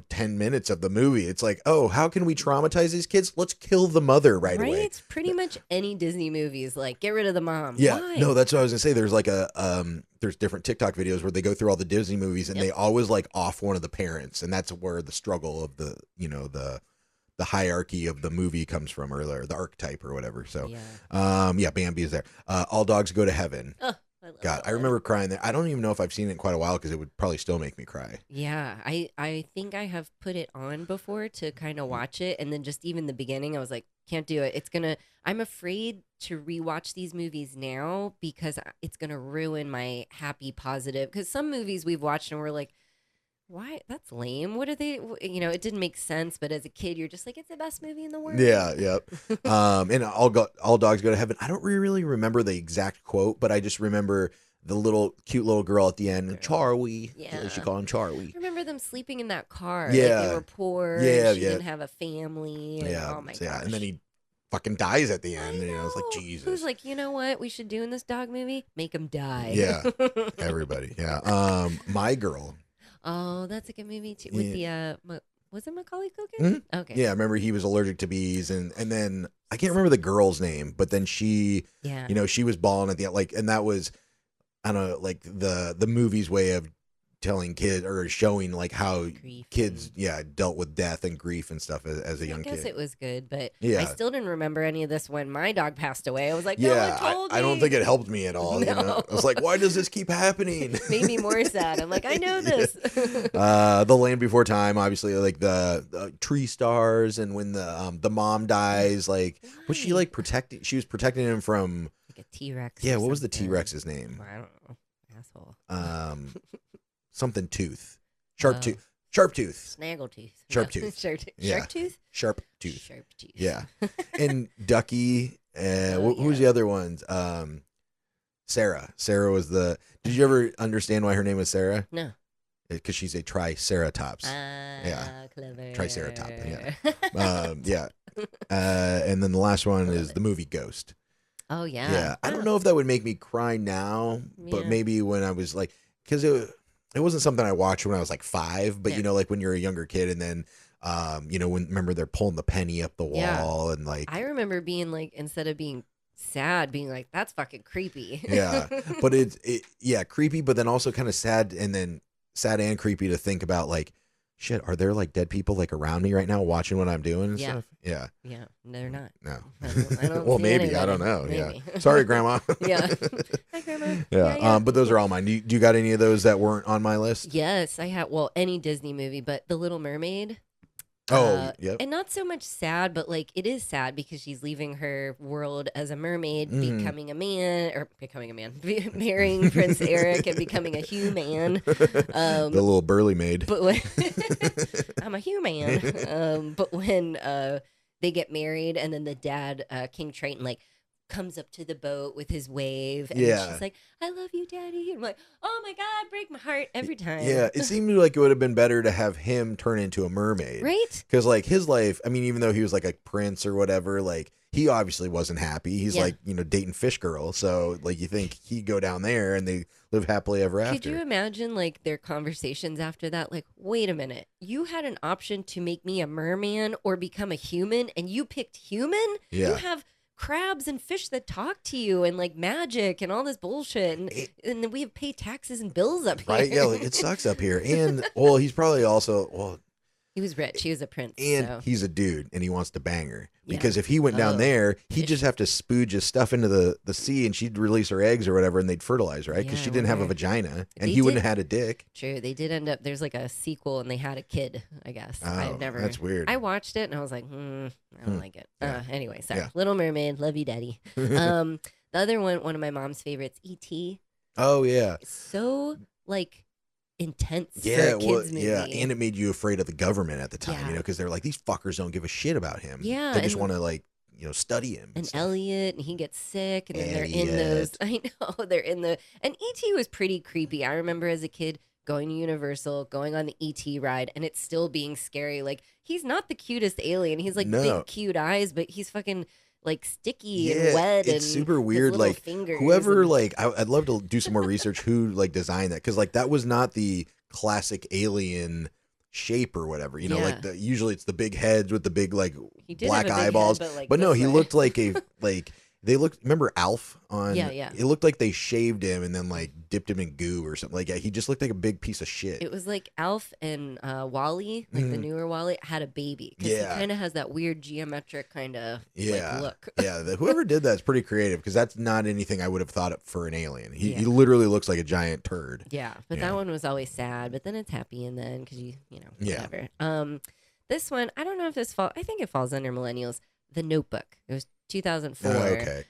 10 minutes of the movie, it's like, oh, how can we traumatize these kids? Let's kill the mother right away. It's pretty much any Disney movies, like get rid of the mom. Yeah, Why? no, that's what I was gonna say. There's like there's different TikTok videos where they go through all the Disney movies and they always like off one of the parents, and that's where the struggle of the the hierarchy of the movie comes from, or the archetype or whatever. So, yeah, Bambi is there. All Dogs Go to Heaven. Oh, I God, I remember crying there. I don't even know if I've seen it in quite a while because it would probably still make me cry. Yeah, I think I have put it on before to kind of watch it, and then just even the beginning, I was like, can't do it. I'm afraid to rewatch these movies now because it's gonna ruin my happy, positive. Because some movies we've watched and we're like, why? That's lame. What are they? It didn't make sense. But as a kid, you're just like, it's the best movie in the world. Yeah, yep. And all dogs go to heaven. I don't really remember the exact quote, but I just remember the cute little girl at the end, Charlie. Yeah. She called him Charlie. I remember them sleeping in that car. Yeah. Like they were poor. Yeah, and she yeah. didn't have a family. And, Yeah. oh my So, gosh. and then he fucking dies at the I end. And I was like, know. Jesus. Who's like, you know what we should do in this dog movie? Make him die. Yeah. Everybody. Yeah. My Girl. Oh, that's a good movie too. With was it Macaulay Culkin? Mm-hmm. Okay. Yeah, I remember he was allergic to bees, and then I can't remember the girl's name, but then she, she was bawling at the end, and that was, I don't know, like the movie's way of telling kids or showing like how kids dealt with death and grief and stuff as a young kid. I guess it was good, but Yeah. I still didn't remember any of this when my dog passed away. I was like, no one told me. I don't think it helped me at all. No. I was like, why does this keep happening? Made me more sad. I'm like, I know this. The Land Before Time, obviously, like the tree stars, and when the mom dies, like was she like protecting? She was protecting him from like a T-Rex. Yeah, what was the T-Rex's name? I don't know. Asshole. Something tooth, sharp tooth, Snaggletooth, Sharptooth, yeah. Sharp tooth. Yeah, and Ducky. Who's the other ones? Sarah. Sarah was the. Did you ever understand why her name was Sarah? No. Because she's a triceratops. Yeah. Clever. Triceratop. Yeah. Yeah. And then the last one is the movie Ghost. Oh yeah. Yeah. I don't know if that would make me cry now, but maybe when I was like, because it wasn't something I watched when I was like 5, but like when you're a younger kid, and then remember they're pulling the penny up the wall, and like I remember being like, instead of being sad, being like, that's fucking creepy. Yeah. But it's creepy, but then also kind of sad, and then sad and creepy to think about, like, shit, are there like dead people like around me right now watching what I'm doing and stuff? Yeah. Yeah. They're not. No. I don't Well, see maybe. anybody. I don't know. Maybe. Yeah. Sorry, Grandma. Yeah. Hi, Grandma. Yeah. But those are all mine. Do you got any of those that weren't on my list? Yes, I have. Well, any Disney movie, but The Little Mermaid. Oh, yep. And not so much sad, but like it is sad because she's leaving her world as a mermaid, becoming a man, marrying Prince Eric and becoming a human. The little burly maid. But when, I'm a human. But when they get married, and then the dad, King Triton, like comes up to the boat with his wave, and she's like, I love you, Daddy. And I'm like, oh my God, break my heart every time. Yeah, it seemed like it would have been better to have him turn into a mermaid. Right? Because like his life, I mean, even though he was like a prince or whatever, like he obviously wasn't happy. He's like, dating Fish Girl. So like you think he'd go down there and they live happily ever after. Could you imagine like their conversations after that? Like, wait a minute, you had an option to make me a merman or become a human, and you picked human? Yeah. You have crabs and fish that talk to you, and like magic and all this bullshit, and then we have pay taxes and bills up here. Right? Yeah, like, it sucks up here. And well, he's probably also he was rich. He was a prince. And he's a dude, and he wants to bang her. Because if he went down there, he'd just have to spooge his stuff into the sea, and she'd release her eggs or whatever, and they'd fertilize, right? Because she didn't have a vagina, and he wouldn't have had a dick. True. They did end up, there's like a sequel, and they had a kid, I guess. Oh, that's weird. I watched it, and I was like, I don't like it. Yeah. Anyway, sorry. Yeah. Little Mermaid, love you, Daddy. The other one of my mom's favorites, E.T. Oh, yeah. So, like, intense for a kids movie. Yeah, and it made you afraid of the government at the time, because they're like, these fuckers don't give a shit about him. Yeah. They just want to, like, study him. And Elliot, and he gets sick, and then they're in those. I know, they're in the. And E.T. was pretty creepy. I remember as a kid going to Universal, going on the E.T. ride, and it's still being scary. Like, he's not the cutest alien. He's like big, cute eyes, but he's fucking like sticky and wet. It's and super weird. Like, whoever, like, I'd love to do some more research who like designed that, because like that was not the classic alien shape or whatever, like usually it's the big heads with the big like black eyeballs, head, but no, he looked like a like They looked. Remember Alf on? Yeah. It looked like they shaved him and then like dipped him in goo or something. Like he just looked like a big piece of shit. It was like Alf and Wally, like the newer Wally, had a baby because he kind of has that weird geometric kind of like, look. Whoever did that is pretty creative because that's not anything I would have thought of for an alien. He literally looks like a giant turd. Yeah, but that one was always sad. But then it's happy in the end because you know whatever. This one, I don't know if this falls. I think it falls under millennials. The Notebook. It was 2004. Oh, okay.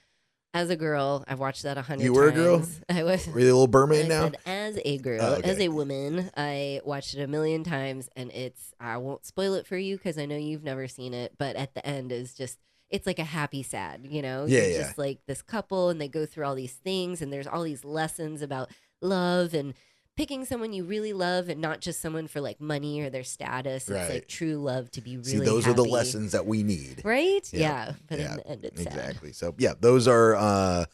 As a girl, I've watched that 100 times. You were a girl? I was. Were you a little mermaid now? Said, as a girl, as a woman, I watched it a million times, and I won't spoil it for you because I know you've never seen it, but at the end is just, it's like a happy sad, you know? Yeah, Just like this couple, and they go through all these things, and there's all these lessons about love and picking someone you really love and not just someone for like money or their status. It's like true love to be really happy. Those are the lessons that we need. Right? Yeah. But in the end, it's exactly. So, those are,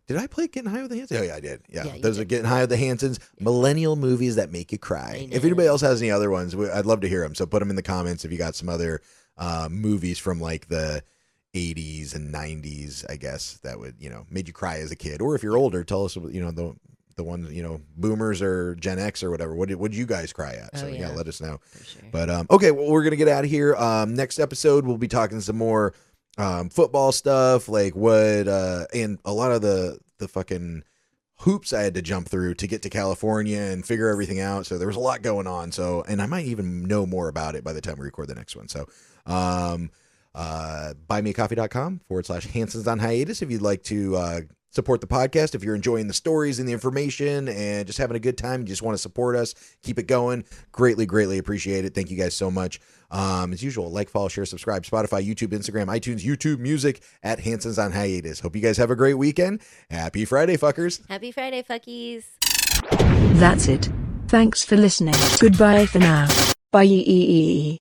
did I play Getting High with the Hansons? Oh, yeah, I did. Yeah, those are Getting High with the Hansons, millennial movies that make you cry. If anybody else has any other ones, I'd love to hear them. So put them in the comments if you got some other movies from like the 80s and 90s, I guess, that would, made you cry as a kid. Or if you're older, tell us, the ones, boomers or Gen X or whatever. What did you guys cry at? So let us know. Sure. But okay, well, we're gonna get out of here. Next episode we'll be talking some more football stuff, like what and a lot of the fucking hoops I had to jump through to get to California and figure everything out. So there was a lot going on. So, and I might even know more about it by the time we record the next one. So buymeacoffee.com/Hansons on hiatus if you'd like to support the podcast. If you're enjoying the stories and the information and just having a good time, you just want to support us, keep it going. Greatly appreciate it. Thank you guys so much. As usual, like, follow, share, subscribe, Spotify, YouTube, Instagram, iTunes, YouTube Music at Hansons on hiatus. Hope you guys have a great weekend. Happy Friday, fuckers. Happy Friday, fuckies. That's it. Thanks for listening. Goodbye for now. Bye.